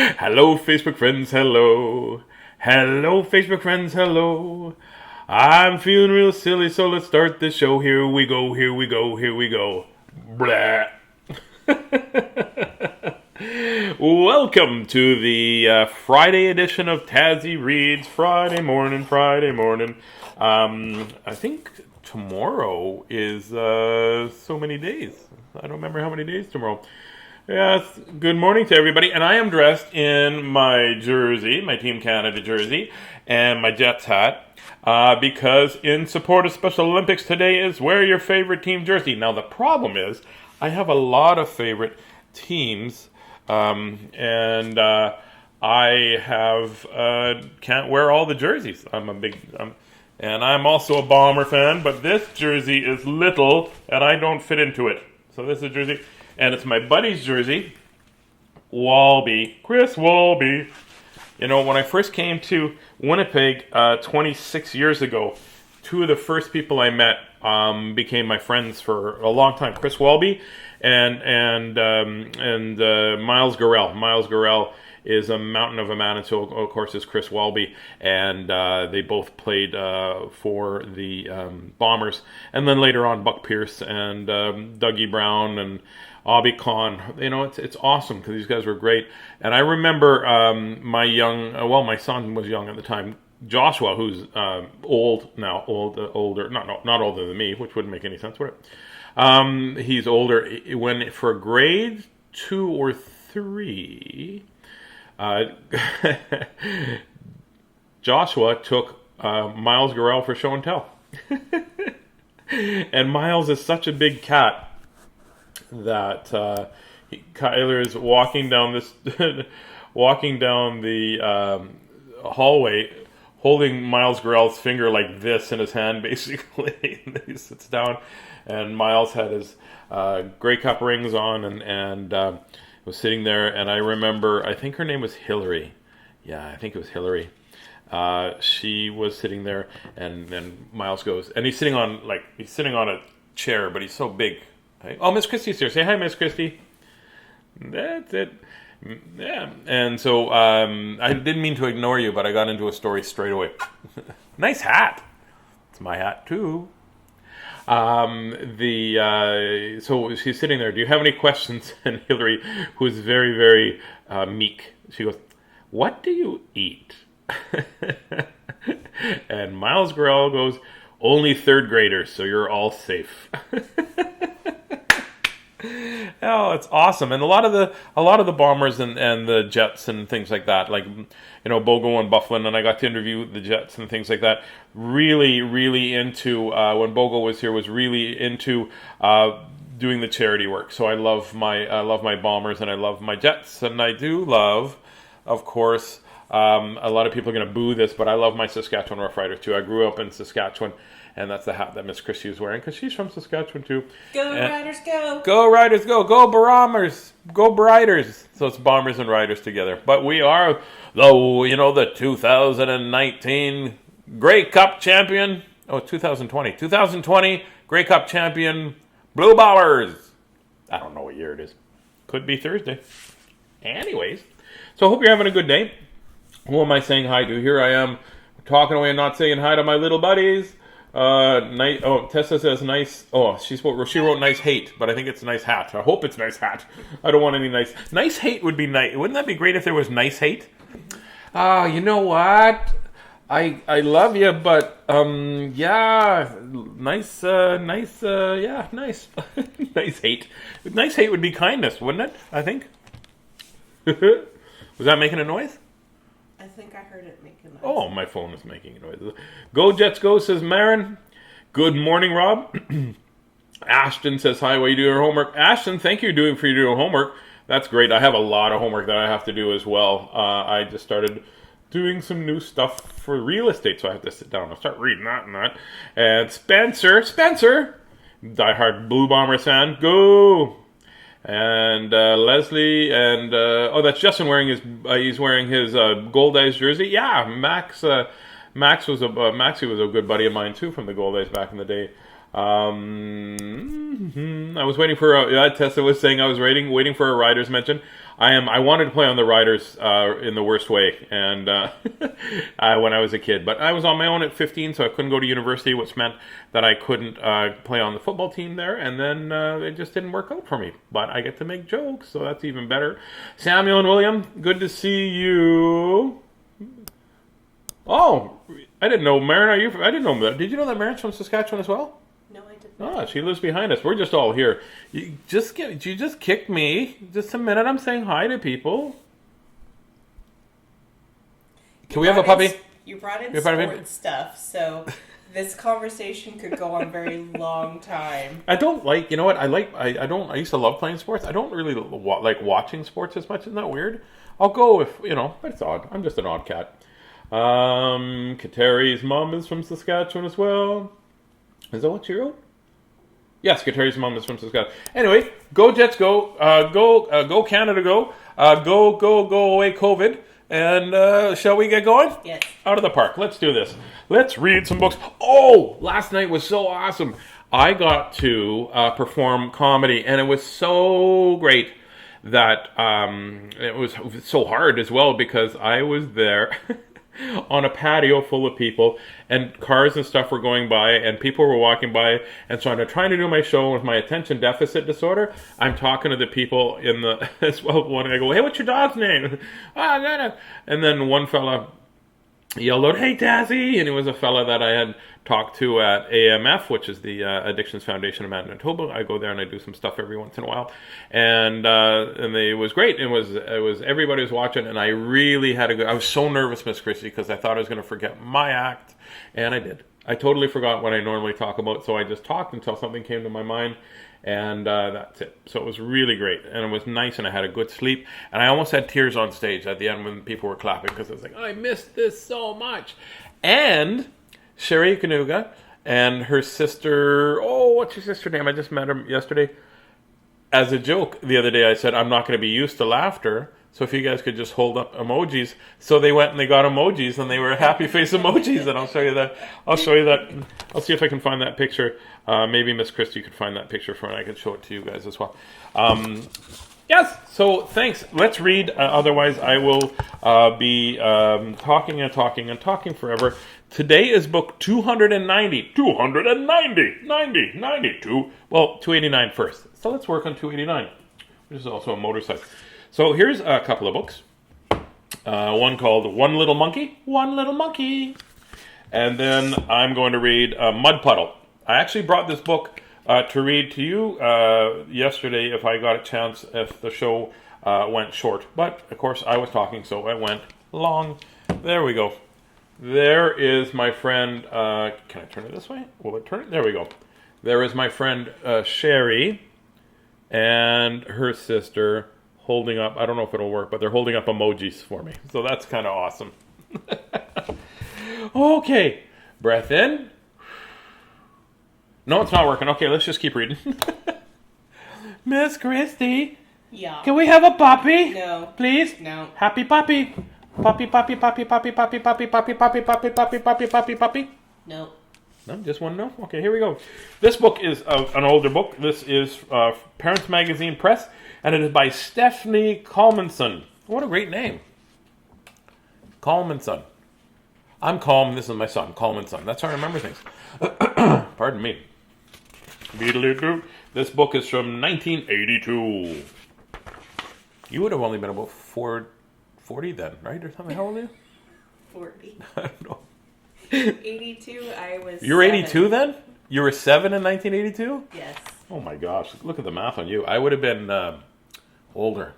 Hello, Facebook friends, hello. Hello, Facebook friends, hello. I'm feeling real silly, so let's start the show. Here we go, here we go, here we go. Blah. Welcome to the Friday edition of Tazzy Reads. Friday morning. I think tomorrow is so many days. I don't remember how many days tomorrow. Yes, good morning to everybody. And I am dressed in my jersey, my Team Canada jersey, and my Jets hat. Because in support of Special Olympics today is wear your favorite team jersey. Now the problem is I have a lot of favorite teams, and I can't wear all the jerseys. And I'm also a Bomber fan, but this jersey is little and I don't fit into it. So this is a jersey, and it's my buddy's jersey, Chris Walby. You know, when I first came to Winnipeg 26 years ago, two of the first people I met became my friends for a long time. Chris Walby and Miles Gorell. Miles Gorell is a mountain of a man, and so of course is Chris Walby, and they both played for the Bombers, and then later on Buck Pierce and Dougie Brown and Obby Khan. You know, it's awesome because these guys were great. And I remember my son was young at the time, Joshua, who's old now, older, not older than me, which wouldn't make any sense, would it? He's older. When for grade 2 or 3, Joshua took Miles Gorell for show and tell. And Miles is such a big cat that Kyler is walking down the hallway, holding Miles Gorell's finger like this in his hand, basically. And he sits down, and Miles had his Grey Cup rings on, and was sitting there. And I remember, I think her name was Hillary. Yeah, I think it was Hillary. She was sitting there, and then Miles goes, and he's sitting on a chair, but he's so big. Oh, Miss Christie's here. Say hi, Miss Christie. That's it. Yeah. And so I didn't mean to ignore you, but I got into a story straight away. Nice hat. It's my hat too. So she's sitting there. Do you have any questions? And Hillary, who is very, very meek, she goes, "What do you eat?" And Miles Gorell goes, "Only third graders, so you're all safe." Oh, it's awesome. And a lot of the Bombers and the Jets and things like that, like, you know, Bogo and Bufflin, and I got to interview the Jets and things like that. Really, really into when Bogo was here, was really into doing the charity work. So I love my Bombers and I love my Jets, and I do love, of course, a lot of people are going to boo this, but I love my Saskatchewan Roughriders too. I grew up in Saskatchewan. And that's the hat that Miss Christie is wearing, because she's from Saskatchewan too. Riders, go! Go Riders, go! Go Bombers! Go Riders! So it's Bombers and Riders together. But we are the 2019 Grey Cup champion. Oh, 2020. 2020 Grey Cup champion Blue Bombers. I don't know what year it is. Could be Thursday. Anyways, so I hope you're having a good day. Who am I saying hi to? Here I am talking away and not saying hi to my little buddies. Tessa says nice. Oh, she wrote nice hate, but I think it's nice hat. I hope it's nice hat. I don't want any nice hate would be nice. Wouldn't that be great if there was nice hate? You know what? I love you, but yeah, nice. Nice hate. Nice hate would be kindness, wouldn't it? I think. Was that making a noise? I think I heard it make a noise. Oh, my phone is making a noise. Go Jets go, says Marin. Good morning, Rob. Ashton says hi, while you do your homework. Ashton, thank you for doing homework. That's great. I have a lot of homework that I have to do as well. I just started doing some new stuff for real estate, so I have to sit down and start reading that and that. And Spencer, diehard Blue Bombers fan, go! And Leslie and that's Justin wearing he's wearing his Gold Eyes jersey. Yeah, Maxie was a good buddy of mine too from the Gold Eyes back in the day. I was waiting for Tessa was saying I was waiting for a rider's mention. I wanted to play on the Riders in the worst way, and when I was a kid. But I was on my own at 15, so I couldn't go to university, which meant that I couldn't play on the football team there. And then it just didn't work out for me. But I get to make jokes, so that's even better. Samuel and William, good to see you. Oh, I didn't know Maren. I didn't know that. Did you know that Maren's from Saskatchewan as well? No, I did not. Oh, she lives behind us. We're just all here. You just kicked me. Just a minute. I'm saying hi to people. Can we have a puppy? You brought in sports stuff, so this conversation could go on a very long time. I don't like. You know what? I used to love playing sports. I don't really like watching sports as much. Isn't that weird? I'll go if but it's odd. I'm just an odd cat. Kateri's mom is from Saskatchewan as well. Is that what you wrote? Yes, Kateri's mom is from Saskatchewan. Anyway, go Jets, go, go Canada, go away COVID, and shall we get going? Yes. Out of the park. Let's do this. Let's read some books. Oh, last night was so awesome. I got to perform comedy, and it was so great that it was so hard as well because I was there. On a patio full of people, and cars and stuff were going by, and people were walking by, and so I'm trying to do my show with my attention deficit disorder. I'm talking to the people in the as well. One, I go, "Hey, what's your dog's name?" And then one fella yelled out, "Hey, Tazzy!" And it was a fella that I had talked to at AMF, which is the Addictions Foundation of Manitoba. I go there and I do some stuff every once in a while, and it was great. It was everybody was watching, and I really had a good. I was so nervous, Miss Christie, because I thought I was going to forget my act, and I did. I totally forgot what I normally talk about, so I just talked until something came to my mind. And that's it. So it was really great. And it was nice, and I had a good sleep. And I almost had tears on stage at the end when people were clapping because I was like, I missed this so much. And Sherry Kanuga and her sister, what's her sister's name? I just met her yesterday. As a joke the other day, I said, I'm not going to be used to laughter. So if you guys could just hold up emojis. So they went and they got emojis, and they were happy face emojis. And I'll show you that. I'll see if I can find that picture. Maybe Miss Christie could find that picture for me. I could show it to you guys as well. Yes. So thanks. Let's read. Otherwise, I will be talking and talking and talking forever. Today is book 290. 92. Well, 289 first. So let's work on 289, which is also a motorcycle. So here's a couple of books. One called One Little Monkey. And then I'm going to read Mud Puddle. I actually brought this book to read to you yesterday if I got a chance, if the show went short. But, of course, I was talking, so it went long. There we go. There is my friend... can I turn it this way? Will it turn it? There we go. There is my friend Sherry and her sister... holding up, I don't know if it'll work, but they're holding up emojis for me. So that's kind of awesome. Okay. Breath in. No, it's not working. Okay, let's just keep reading. Miss Christie. Yeah. Can we have a puppy? No. Please? No. Happy puppy. Puppy. No. No, just one no? Okay, here we go. This book is an older book. This is Parents Magazine Press. And it is by Stephanie Calmenson. What a great name. Calmenson. I'm Calm. This is my son, Calmenson. That's how I remember things. Pardon me. This book is from 1982. You would have only been about 40 then, right? Or something. How old are you? 40. I don't know. 82, I was You were 7. 82 then? You were 7 in 1982? Yes. Oh my gosh. Look at the math on you. I would have been older.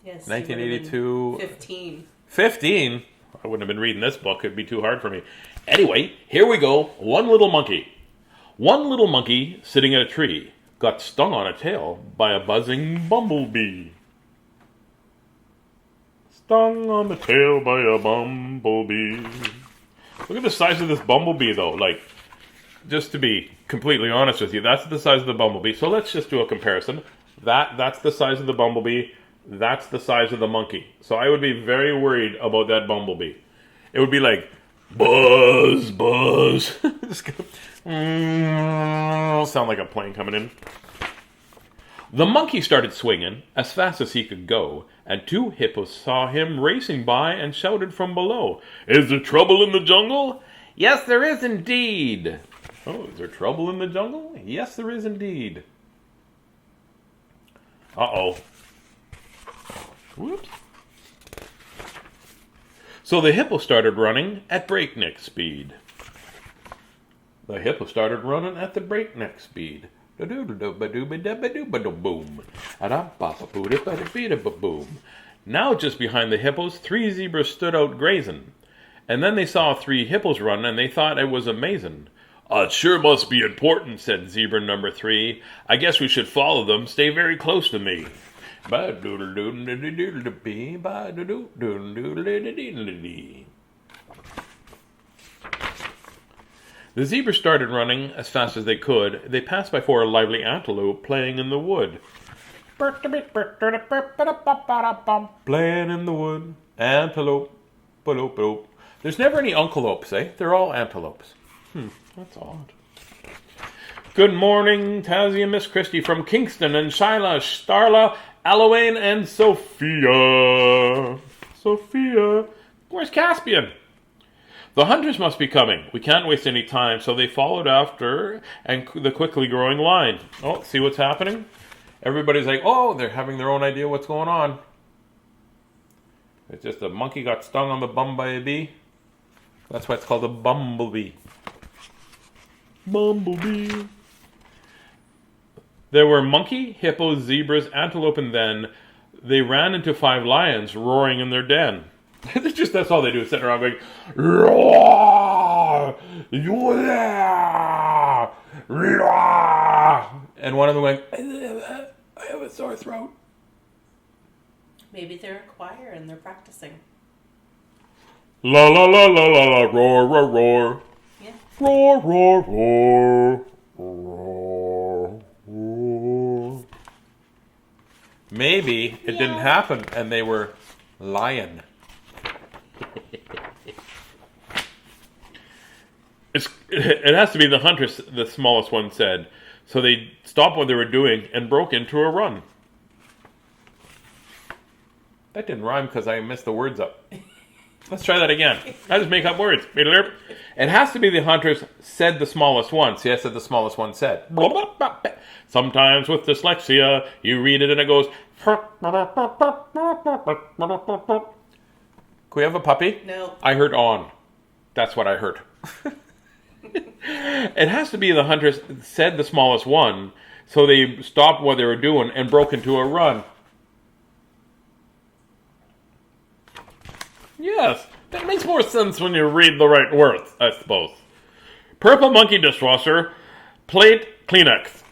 Yes. 1982. 15. 15? I wouldn't have been reading this book. It'd be too hard for me. Anyway, here we go. One little monkey. One little monkey sitting in a tree got stung on a tail by a buzzing bumblebee. Stung on the tail by a bumblebee. Look at the size of this bumblebee, though. Like, just to be completely honest with you, that's the size of the bumblebee. So let's just do a comparison. That's the size of the bumblebee. That's the size of the monkey. So I would be very worried about that bumblebee. It would be like, buzz, buzz. Sound like a plane coming in. The monkey started swinging as fast as he could go, and 2 hippos saw him racing by and shouted from below, "Is there trouble in the jungle?" "Yes, there is indeed." "Oh, is there trouble in the jungle?" "Yes, there is indeed." Uh-oh. Whoops. So the hippo started running at breakneck speed. The hippo started running at the breakneck speed. Now just behind the hippos, 3 zebras stood out grazing. And then they saw 3 hippos run, and they thought it was amazing. "It sure must be important," said zebra number 3. "I guess we should follow them. Stay very close to me." The zebras started running as fast as they could. They passed by 4 lively antelope playing in the wood. Playing in the wood. Antelope. There's never any unclopes, eh? They're all antelopes. That's odd. Good morning, Tazzy and Miss Christie from Kingston and Shyla, Starla, Alawain, and Sophia. Sophia. Where's Caspian? The hunters must be coming. We can't waste any time, so they followed after and the quickly growing line. Oh, see what's happening? Everybody's like, oh, they're having their own idea what's going on. It's just a monkey got stung on the bum by a bee. That's why it's called a bumblebee. Bumblebee. There were monkey, hippos, zebras, antelope, and then they ran into 5 lions roaring in their den. That's all they do, sitting around going, roar, roar. And one of them went, I have a sore throat. Maybe they're a choir and they're practicing. La la la la la la, roar, roar, roar. Yeah. Roar, roar, roar. Roar, roar. Maybe it didn't happen and they were lying. It has to be the hunters, the smallest one said. So they stopped what they were doing and broke into a run. That didn't rhyme because I messed the words up. Let's try that again. I just make up words. It has to be the hunters said the smallest one. See, I said the smallest one said. Sometimes with dyslexia, you read it and it goes. Can we have a puppy? No. I heard on. That's what I heard. It has to be the hunters said the smallest one, so they stopped what they were doing and broke into a run. Yes, that makes more sense when you read the right words, I suppose. Purple monkey dishwasher, plate, Kleenex.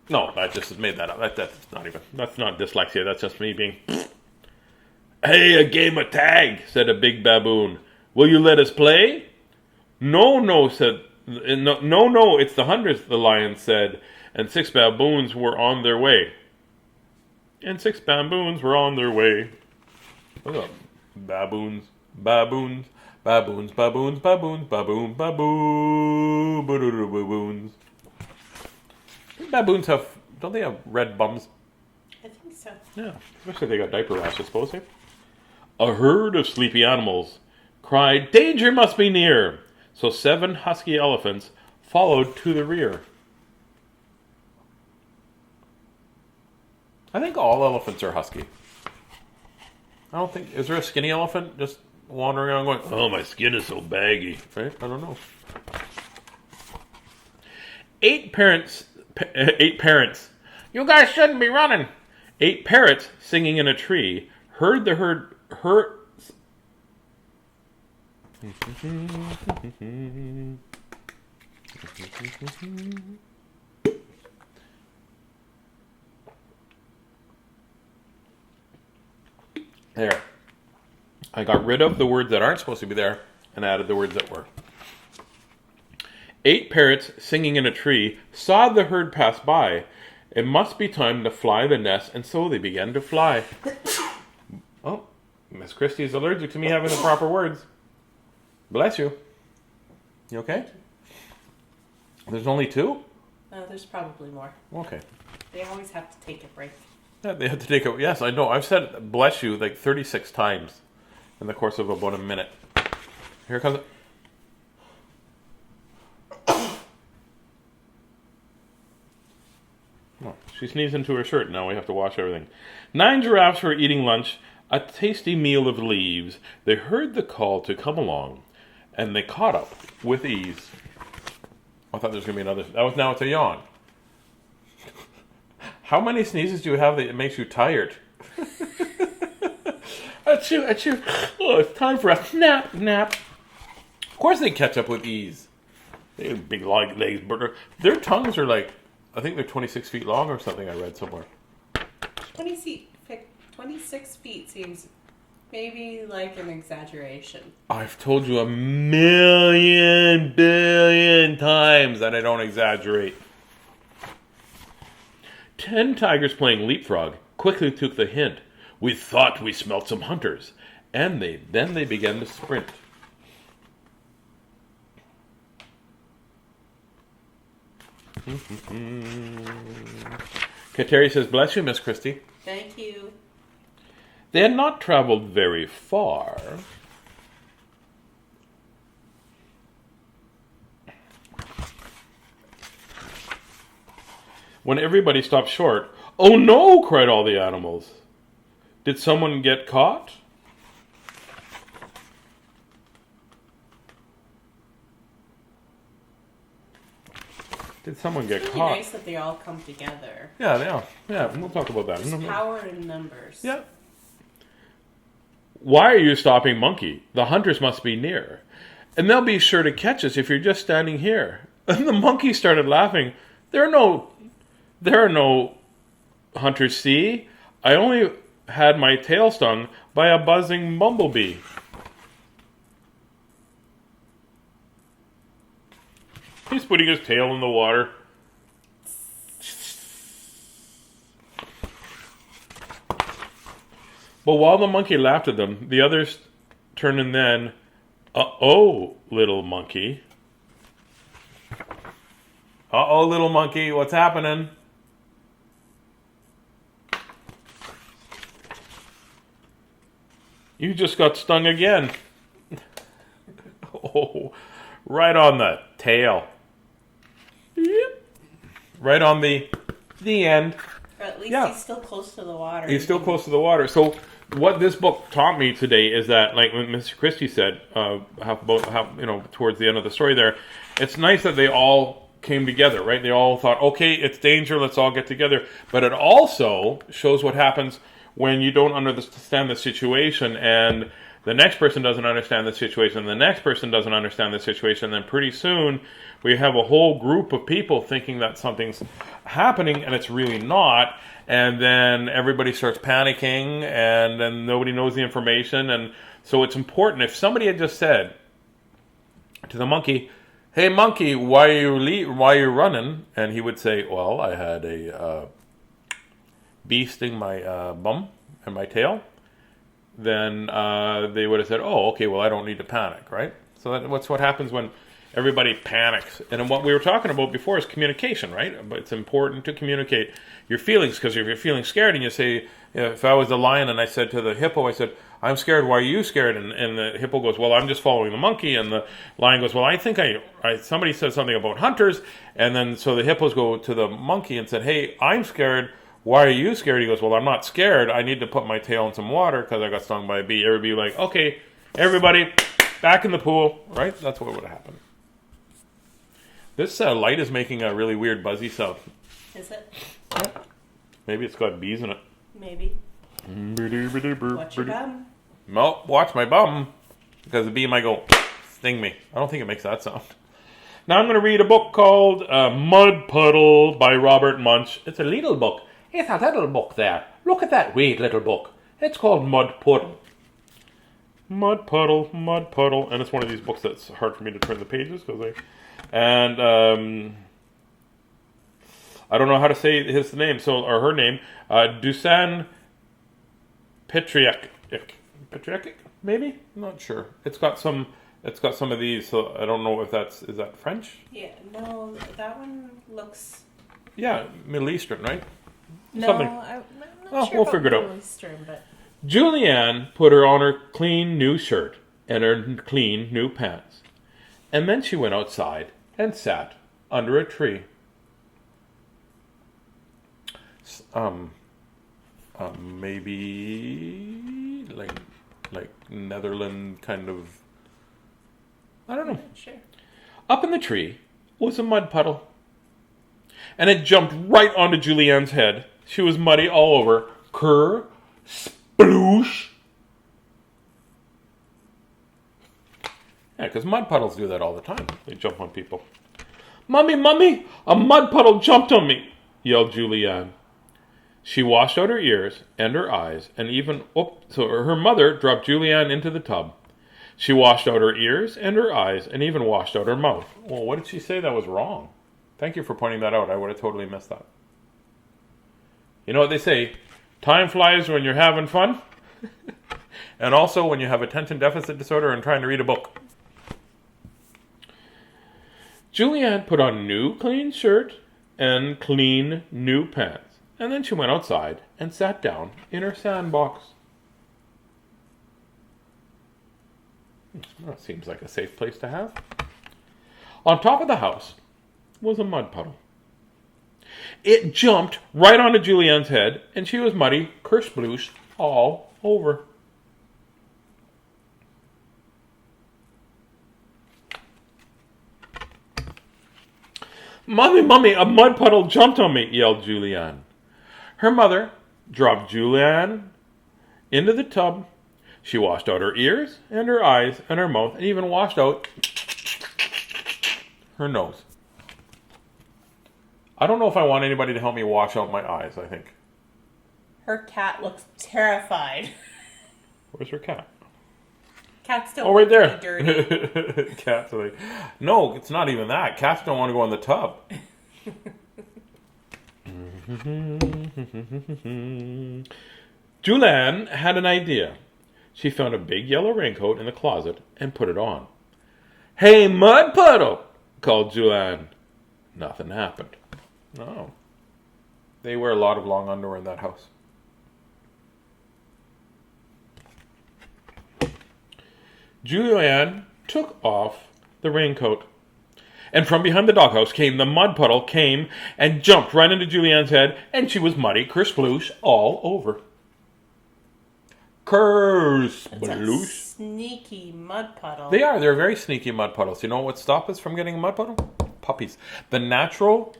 No, I just made that up. That's not dyslexia, that's just me being... Hey, a game of tag, said a big baboon. Will you let us play? No, it's the hunters, the lion said, and 6 baboons were on their way. What's up? Baboons. Baboons. Don't they have red bums? I think so. Yeah, especially if they got diaper rash, I suppose. Eh? A herd of sleepy animals cried, danger must be near. So 7 husky elephants followed to the rear. I think all elephants are husky. I don't think... Is there a skinny elephant just wandering around going, oh, my skin is so baggy. Right? I don't know. 8 parents... You guys shouldn't be running. 8 parrots singing in a tree heard the herd... There. I got rid of the words that aren't supposed to be there and added the words that were. 8 parrots singing in a tree saw the herd pass by. It must be time to fly the nest, and so they began to fly. Oh, Miss Christie is allergic to me having the proper words. Bless you. You okay? There's only 2? There's probably more. Okay. They always have to take a break. Yeah, they have to take a... Yes, I know. I've said bless you like 36 times in the course of about a minute. Here comes it. Oh, she sneezed into her shirt. Now we have to wash everything. 9 giraffes were eating lunch, a tasty meal of leaves. They heard the call to come along, and they caught up with ease. I thought there was going to be another... Now it's a yawn. How many sneezes do you have that it makes you tired? Achoo, achoo. Oh, it's time for a nap. Of course they catch up with ease. They have big long legs. Their tongues are like, I think they're 26 feet long or something I read somewhere. 26 feet seems maybe like an exaggeration. I've told you a million billion times that I don't exaggerate. 10 tigers playing leapfrog quickly took the hint. We thought we smelt some hunters. And then they began to sprint. Kateri says, bless you, Miss Christie. Thank you. They had not traveled very far. When everybody stopped short, oh no, cried all the animals. Did someone get caught? Did someone get It's caught? really nice that they all come together. Yeah, we'll talk about that. There's power in numbers. Yeah. Why are you stopping, monkey? The hunters must be near. And they'll be sure to catch us if you're just standing here. And the monkey started laughing. There are no hunters, see? I only had my tail stung by a buzzing bumblebee. He's putting his tail in the water. But while the monkey laughed at them, the others turned and then, uh-oh, little monkey. Uh-oh, little monkey, what's happening? You just got stung again. Oh, right on the tail. Yep. Right on the end. Or at least he's still close to the water. He's still close to the water. So what this book taught me today is that, like Mr. Christie said, towards the end of the story there, it's nice that they all came together, right? They all thought, okay, it's danger, let's all get together. But it also shows what happens when you don't understand the situation and the next person doesn't understand the situation, the next person doesn't understand the situation, then pretty soon we have a whole group of people thinking that something's happening and it's really not, and then everybody starts panicking and then nobody knows the information. And so it's important. If somebody had just said to the monkey, hey monkey, why are you running? And he would say, well, I had a bee sting my bum and my tail. Then they would have said, oh, okay, well, I don't need to panic, right? So that's what happens when everybody panics. And what we were talking about before is communication, right? But it's important to communicate your feelings, because if you're feeling scared and you say, if I was the lion and I said to the hippo, I said, I'm scared, why are you scared? And the hippo goes, well, I'm just following the monkey. And the lion goes, well, I think somebody said something about hunters. And then so the hippos go to the monkey and said, hey, I'm scared. Why are you scared? He goes, well, I'm not scared. I need to put my tail in some water because I got stung by a bee. Everybody like, okay, everybody back in the pool, right? That's what would have happened. This light is making a really weird buzzy sound. Is it? Yeah. Maybe it's got bees in it. Maybe. Watch your bum. No, watch my bum, because the bee might go sting me. I don't think it makes that sound. Now I'm going to read a book called Mud Puddle by Robert Munsch. It's a little book. It's a little book there. Look at that wee little book. It's called Mud Puddle. Mud Puddle, Mud Puddle. And it's one of these books that's hard for me to turn the pages. And I don't know how to say his name, or her name. Dusan Petriakic, maybe? I'm not sure. It's got some It's got some of these, so I don't know if is that French? Yeah, no, that one looks... Yeah, Middle Eastern, right? No, Something. I'm not sure We'll about figure it out. Middle Eastern, but... Julianne put her on her clean new shirt and her clean new pants. And then she went outside and sat under a tree. Maybe like Netherlands kind of, I don't know. Sure. Up in the tree was a mud puddle. And it jumped right onto Julianne's head. She was muddy all over. Kerr, sploosh. Yeah, because mud puddles do that all the time. They jump on people. Mummy, Mummy, a mud puddle jumped on me, yelled Julianne. She washed out her ears and her eyes, and even... so her mother dropped Julianne into the tub. She washed out her ears and her eyes, and even washed out her mouth. Well, what did she say that was wrong? Thank you for pointing that out. I would have totally missed that. You know what they say? Time flies when you're having fun. And also when you have attention deficit disorder and trying to read a book. Julianne put on a new clean shirt and clean new pants. And then she went outside and sat down in her sandbox. That seems like a safe place to have. On top of the house was a mud puddle. It jumped right onto Julianne's head, and she was muddy, kersplooshed all over. Mummy, Mummy, a mud puddle jumped on me, yelled Julianne. Her mother dropped Julianne into the tub. She washed out her ears and her eyes and her mouth and even washed out her nose. I don't know if I want anybody to help me wash out my eyes, I think. Her cat looks terrified. Where's her cat? Cats don't right there. want to be dirty. Cats are like... No, it's not even that. Cats don't want to go in the tub. Julianne had an idea. She found a big yellow raincoat in the closet and put it on. Hey, mud puddle, called Julianne. Nothing happened. No. They wear a lot of long underwear in that house. Julianne took off the raincoat. And from behind the doghouse came the mud puddle, came and jumped right into Julianne's head, and she was muddy, kersploosh, all over. Kersploosh. Sneaky mud puddle. They are. They're very sneaky mud puddles. You know what would stop us from getting a mud puddle? Puppies. The natural...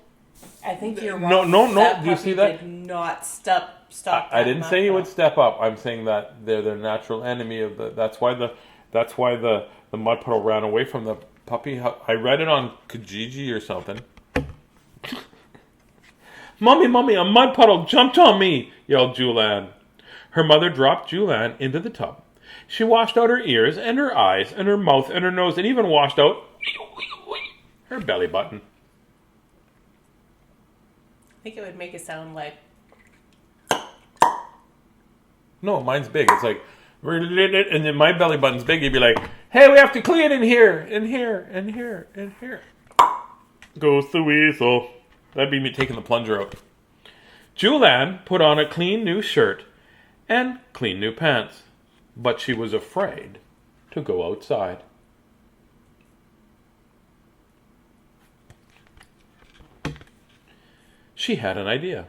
I think you're wrong. No. Do you see that? Did not stop. I didn't say he would step up. I'm saying that they're the natural enemy of the... That's why the mud puddle ran away from the puppy. I read it on Kijiji or something. Mummy, a mud puddle jumped on me, yelled Julianne. Her mother dropped Julianne into the tub. She washed out her ears and her eyes and her mouth and her nose and even washed out her belly button. I think it would make it sound like... No, mine's big. It's like... And then my belly button's big. You'd be like, hey, we have to clean in here, in here, in here, in here. Goes the weasel. That'd be me taking the plunger out. Julianne put on a clean new shirt and clean new pants. But she was afraid to go outside. She had an idea.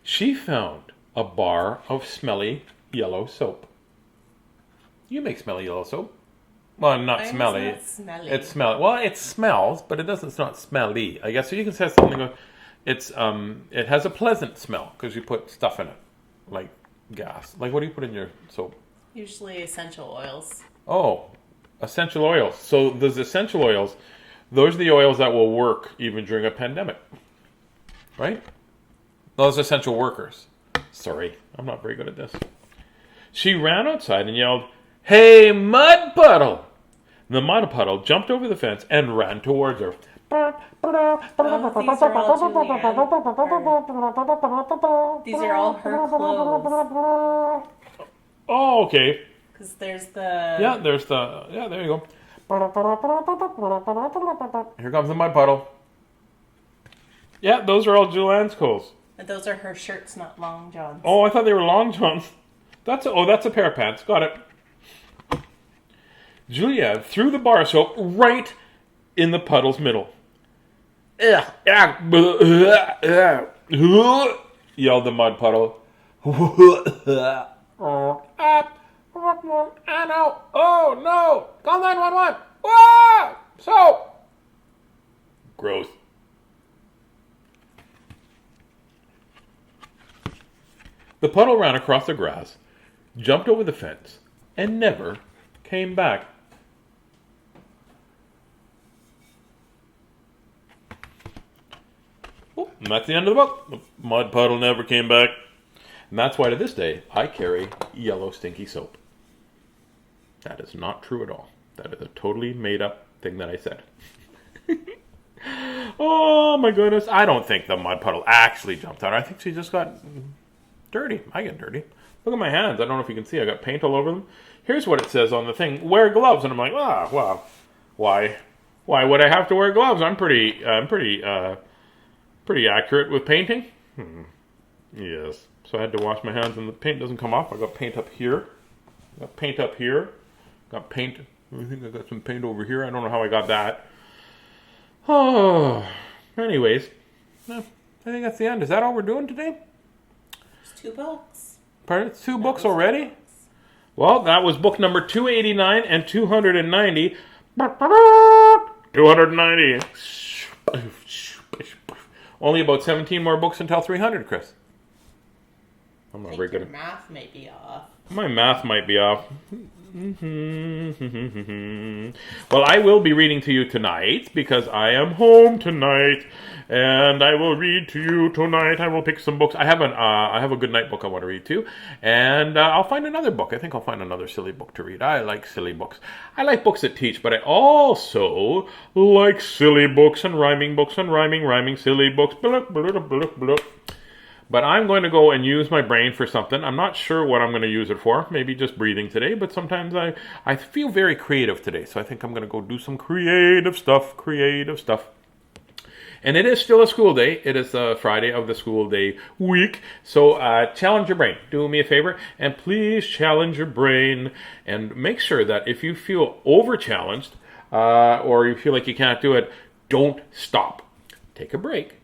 She found a bar of smelly yellow soap. You make smelly yellow soap. Well, not smelly. It's not smelly. It's smelly. Well, it smells, but it's not smelly. I guess so. You can say something. It has a pleasant smell because you put stuff in it, like gas. Like what do you put in your soap? Usually essential oils. Oh, essential oils. So those essential oils, those are the oils that will work even during a pandemic, right? Those essential workers. Sorry, I'm not very good at this. She ran outside and yelled, "Hey, mud puddle!" The mud puddle jumped over the fence and ran towards her. These are all her clothes. Oh, okay. Because there's the... Yeah, there you go. Here comes the mud puddle. Yeah, those are all Julianne's clothes. But those are her shirts, not long johns. Oh, I thought they were long johns. That's a pair of pants. Got it. Julianne threw the bar of soap right in the puddle's middle. Yelled the mud puddle. I know. Oh no! Call 911. Ah! Soap. Gross. The puddle ran across the grass, jumped over the fence, and never came back. Oh, and that's the end of the book. The mud puddle never came back. And that's why to this day, I carry yellow stinky soap. That is not true at all. That is a totally made up thing that I said. Oh my goodness. I don't think the mud puddle actually jumped out. I think she just got dirty. I get dirty. Look at my hands. I don't know if you can see. I got paint all over them. Here's what it says on the thing. Wear gloves. And I'm like, well, why would I have to wear gloves? I'm pretty accurate with painting. Yes. So I had to wash my hands and the paint doesn't come off. I got paint up here. Got paint up here. Got paint. I think I got some paint over here. I don't know how I got that. Oh. Anyways. I think that's the end. Is that all we're doing today? It's 2 books. Pardon? It's 2 books already? Well, that was book number 289 and 290. 290. Only about 17 more books until 300, Chris. I'm not very good at math may be off. My math might be off. Well, I will be reading to you tonight because I am home tonight, and I will read to you tonight. I will pick some books. I have a good night book I want to read too, and I'll find another book. I think I'll find another silly book to read. I like silly books. I like books that teach, but I also like silly books and rhyming silly books. But I'm going to go and use my brain for something. I'm not sure what I'm going to use it for. Maybe just breathing today. But sometimes I feel very creative today. So I think I'm going to go do some creative stuff. And it is still a school day. It is Friday of the school day week. So challenge your brain. Do me a favor. And please challenge your brain. And make sure that if you feel over-challenged or you feel like you can't do it, don't stop. Take a break.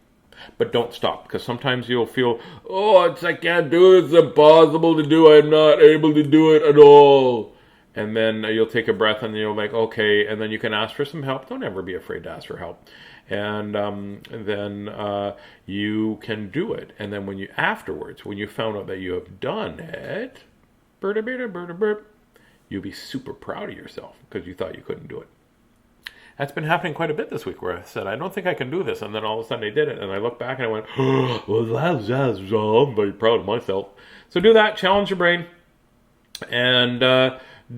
But don't stop, because sometimes you'll feel, I can't do it, it's impossible to do, I'm not able to do it at all. And then you'll take a breath and you'll like, okay, and then you can ask for some help. Don't ever be afraid to ask for help. And then you can do it. And then when you found out that you have done it, you'll be super proud of yourself because you thought you couldn't do it. That's been happening quite a bit this week where I said, I don't think I can do this. And then all of a sudden I did it. And I looked back and I went, well, I'm very proud of myself. So do that. Challenge your brain. And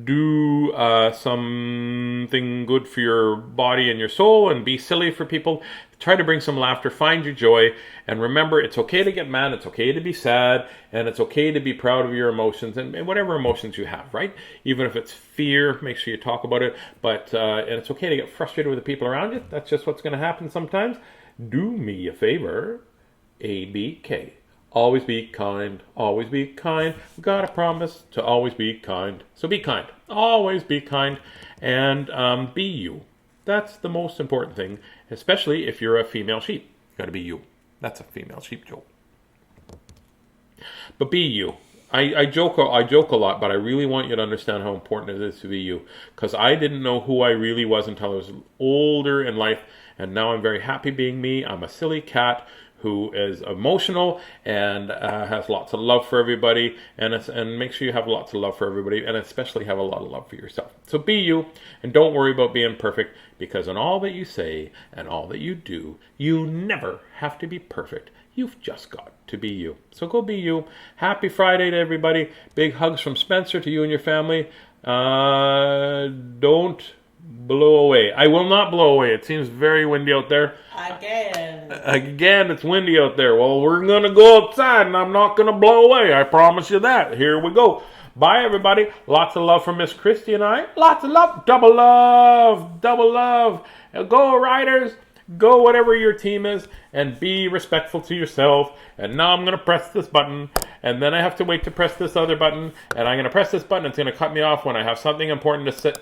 do something good for your body and your soul. And be silly for people. Try to bring some laughter. Find your joy. And remember, it's okay to get mad. It's okay to be sad. And it's okay to be proud of your emotions. And whatever emotions you have, right? Even if it's fear, make sure you talk about it. But and it's okay to get frustrated with the people around you. That's just what's going to happen sometimes. Do me a favor. ABK. Always be kind. Always be kind. We've got to promise to always be kind. So be kind. Always be kind. And be you. That's the most important thing, especially if you're a female sheep. You got to be you. That's a female sheep joke. But be you. I joke a lot, but I really want you to understand how important it is to be you. Because I didn't know who I really was until I was older in life, and now I'm very happy being me. I'm a silly cat who is emotional and has lots of love for everybody, and make sure you have lots of love for everybody, and especially have a lot of love for yourself. So be you, and don't worry about being perfect, because in all that you say and all that you do, you never have to be perfect. You've just got to be you. So go be you. Happy Friday to everybody. Big hugs from Spencer to you and your family. Don't blow away. I will not blow away. It seems very windy out there. Again, it's windy out there. Well, we're going to go outside and I'm not going to blow away. I promise you that. Here we go. Bye, everybody. Lots of love from Miss Christie and I. Lots of love. Double love. Double love. Go Riders. Go whatever your team is, and be respectful to yourself. And now I'm going to press this button, and then I have to wait to press this other button, and I'm going to press this button. It's going to cut me off when I have something important to